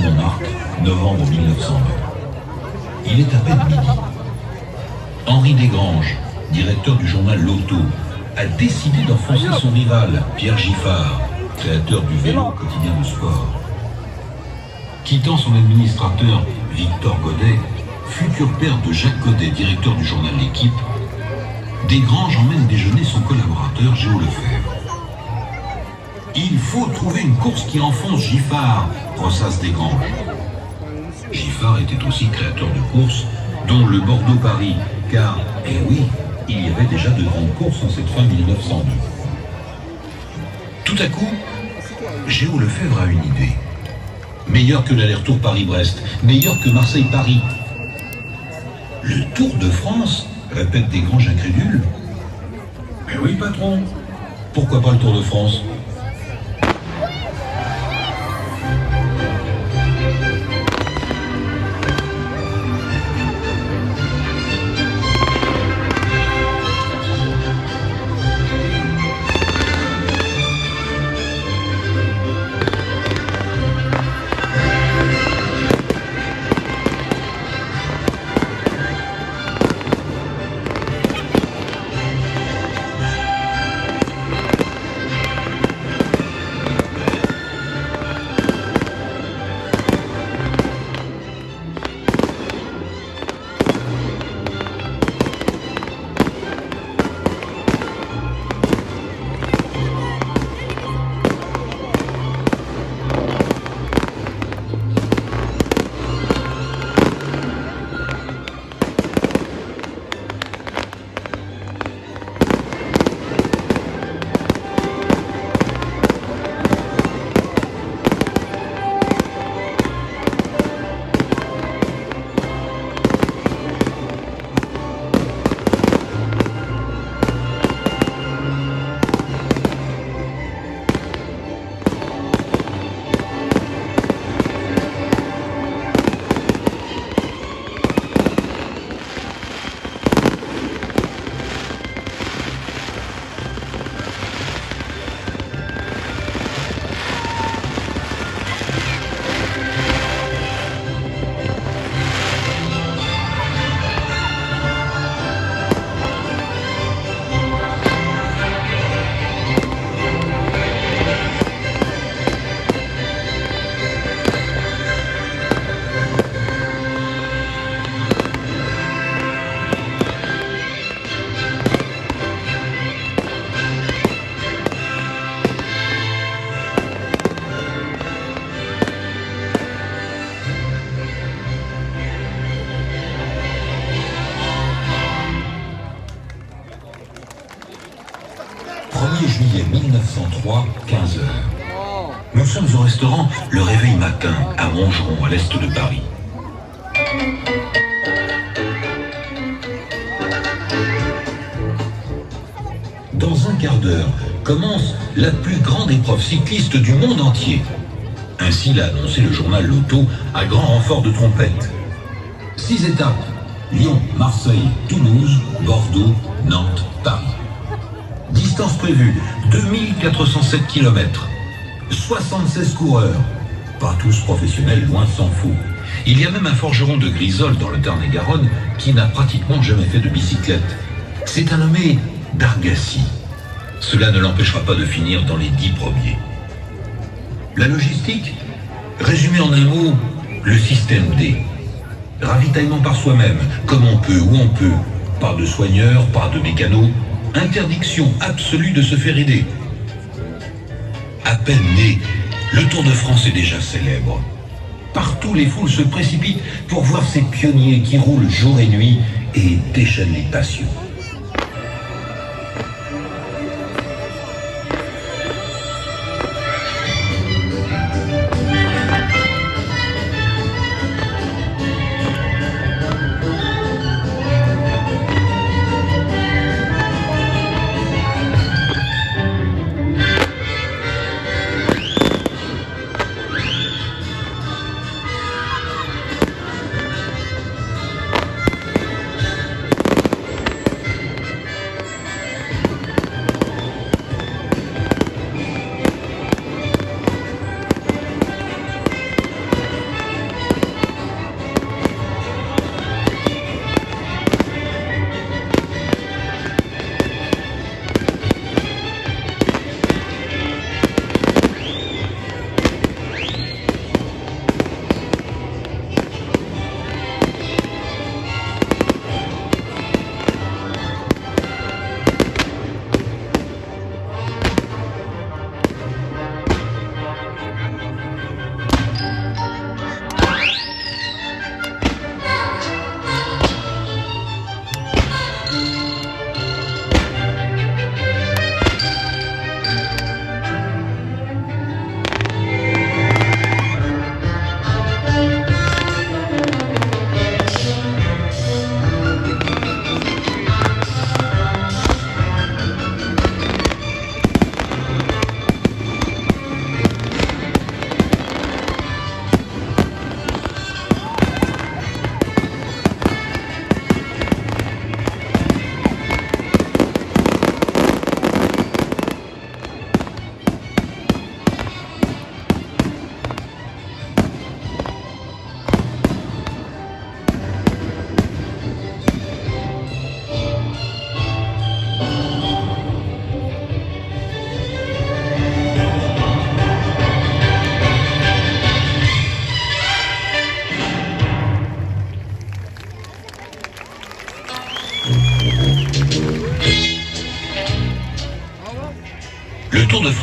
Montmartre, novembre 1920. Il est à peine midi. Henri Desgranges, directeur du journal L'Auto, a décidé d'enfoncer son rival, Pierre Giffard, créateur du vélo quotidien de sport. Quittant son administrateur, Victor Godet, futur père de Jacques Godet, directeur du journal L'Équipe, Desgranges emmène déjeuner son collaborateur Géo Lefebvre. Il faut trouver une course qui enfonce Giffard, ressasse Desgranges. Giffard était aussi créateur de courses, dont le Bordeaux-Paris, car, eh oui, il y avait déjà de grandes courses en cette fin 1902. Tout à coup, Géo Lefebvre a une idée. Meilleur que l'aller-retour Paris-Brest, meilleur que Marseille-Paris. Le Tour de France, répète Desgranges incrédule. Mais oui, patron. Pourquoi pas le Tour de France ? Juillet 1903, 15h. Nous sommes au restaurant Le Réveil Matin, à Montgeron, à l'est de Paris. Dans un quart d'heure, commence la plus grande épreuve cycliste du monde entier. Ainsi l'a annoncé le journal L'Auto à grand renfort de trompettes. 6 étapes: Lyon, Marseille, Toulouse, Bordeaux, Nantes, Paris. Distance prévue, 2407 km. 76 coureurs. Pas tous professionnels, loin s'en faut. Il y a même un forgeron de Grisol dans le Tarn-et-Garonne qui n'a pratiquement jamais fait de bicyclette. C'est un nommé Dargassi. Cela ne l'empêchera pas de finir dans les 10 premiers. La logistique, résumée en un mot, le système D. Ravitaillement par soi-même, comme on peut, où on peut. Pas de soigneurs, pas de mécanos. Interdiction absolue de se faire aider. À peine né, le Tour de France est déjà célèbre. Partout, les foules se précipitent pour voir ces pionniers qui roulent jour et nuit et déchaînent les passions.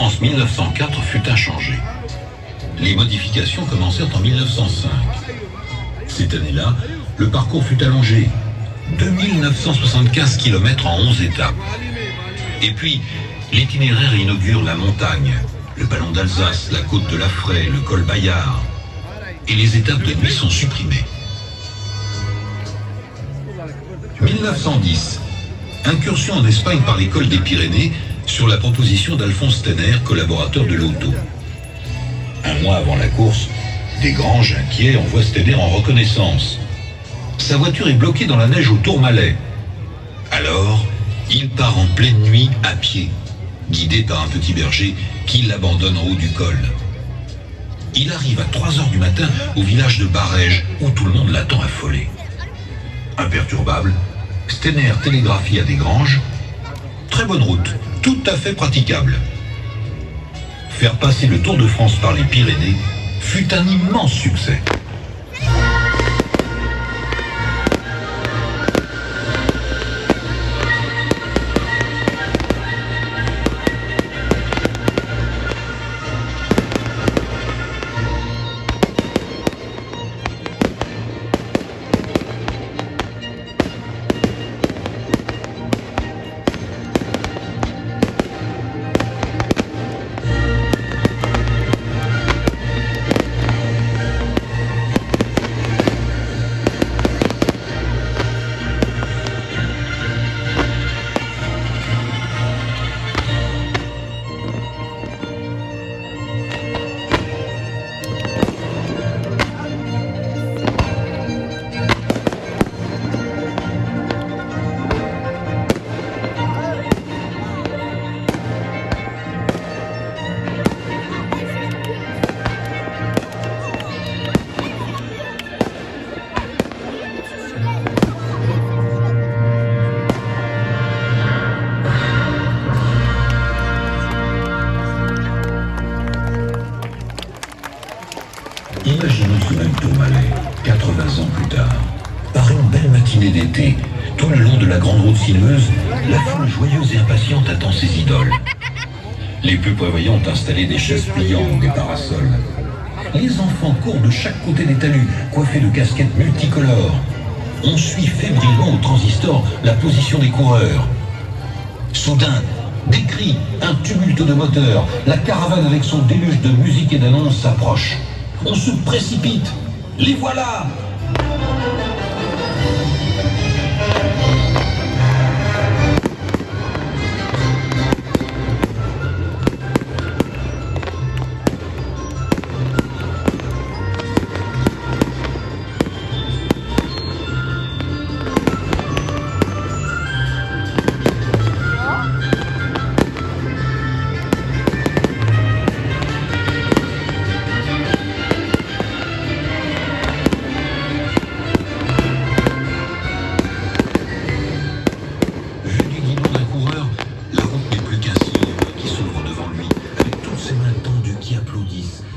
France 1904 fut inchangé. Les modifications commencèrent en 1905. Cette année-là, le parcours fut allongé. 2975 km en 11 étapes. Et puis, l'itinéraire inaugure la montagne, le ballon d'Alsace, la côte de la Fraye, le col Bayard. Et les étapes de nuit sont supprimées. 1910. Incursion en Espagne par l'école des Pyrénées sur la proposition d'Alphonse Stenner, collaborateur de l'auto. Un mois avant la course, Desgranges, inquiet, envoie Stenner en reconnaissance. Sa voiture est bloquée dans la neige au Tourmalet. Alors, il part en pleine nuit à pied, guidé par un petit berger qui l'abandonne en haut du col. Il arrive à 3 heures du matin au village de Barège, où tout le monde l'attend affolé. Imperturbable, Stenner télégraphie à Desgranges. Très bonne route, tout à fait praticable. Faire passer le Tour de France par les Pyrénées fut un immense succès. Imaginons ce même Tourmalet, 80 ans plus tard. Par une belle matinée d'été, tout le long de la grande route sinueuse, la foule joyeuse et impatiente attend ses idoles. Les plus prévoyants ont installé des chaises pliantes, des parasols. Les enfants courent de chaque côté des talus, coiffés de casquettes multicolores. On suit fébrilement au transistor la position des coureurs. Soudain, des cris, un tumulte de moteurs, la caravane avec son déluge de musique et d'annonces s'approche. On se précipite. Les voilà!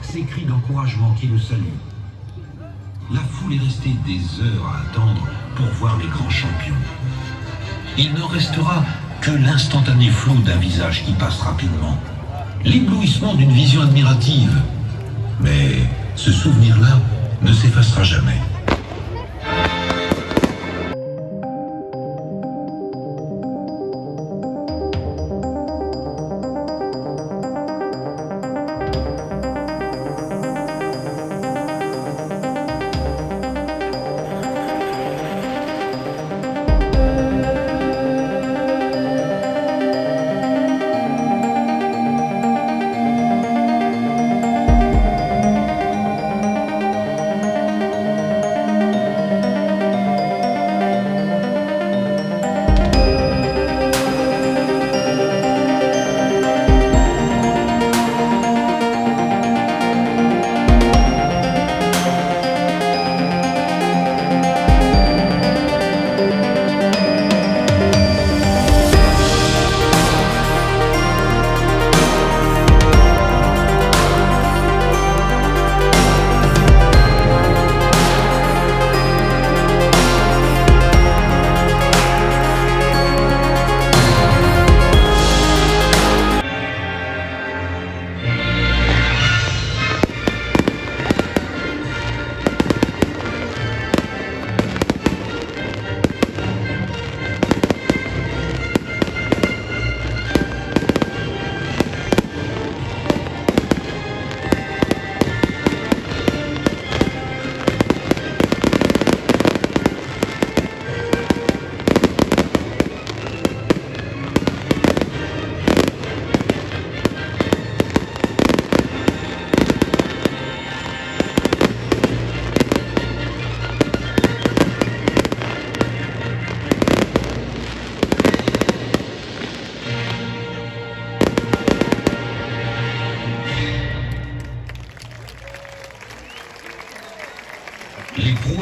Ces cris d'encouragement qui le saluent. La foule est restée des heures à attendre pour voir les grands champions. Il ne restera que l'instantané flou d'un visage qui passe rapidement, l'éblouissement d'une vision admirative. Mais ce souvenir-là ne s'effacera jamais.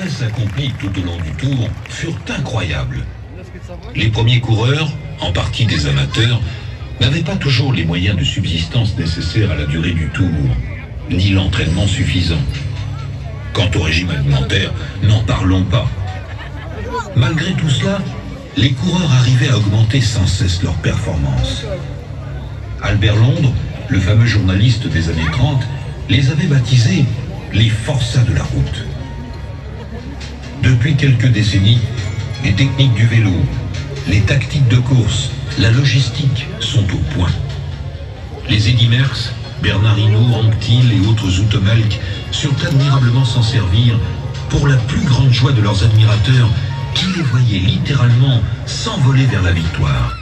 prouesses accomplies tout au long du Tour furent incroyables. Les premiers coureurs, en partie des amateurs, n'avaient pas toujours les moyens de subsistance nécessaires à la durée du Tour, ni l'entraînement suffisant. Quant au régime alimentaire, n'en parlons pas. Malgré tout cela, les coureurs arrivaient à augmenter sans cesse leur performance. Albert Londres, le fameux journaliste des années 30, les avait baptisés les forçats de la route. Depuis quelques décennies, les techniques du vélo, les tactiques de course, la logistique sont au point. Les Eddy Merckx, Bernard Hinault, Anquetil et autres Zoetemelk surent admirablement s'en servir pour la plus grande joie de leurs admirateurs qui les voyaient littéralement s'envoler vers la victoire.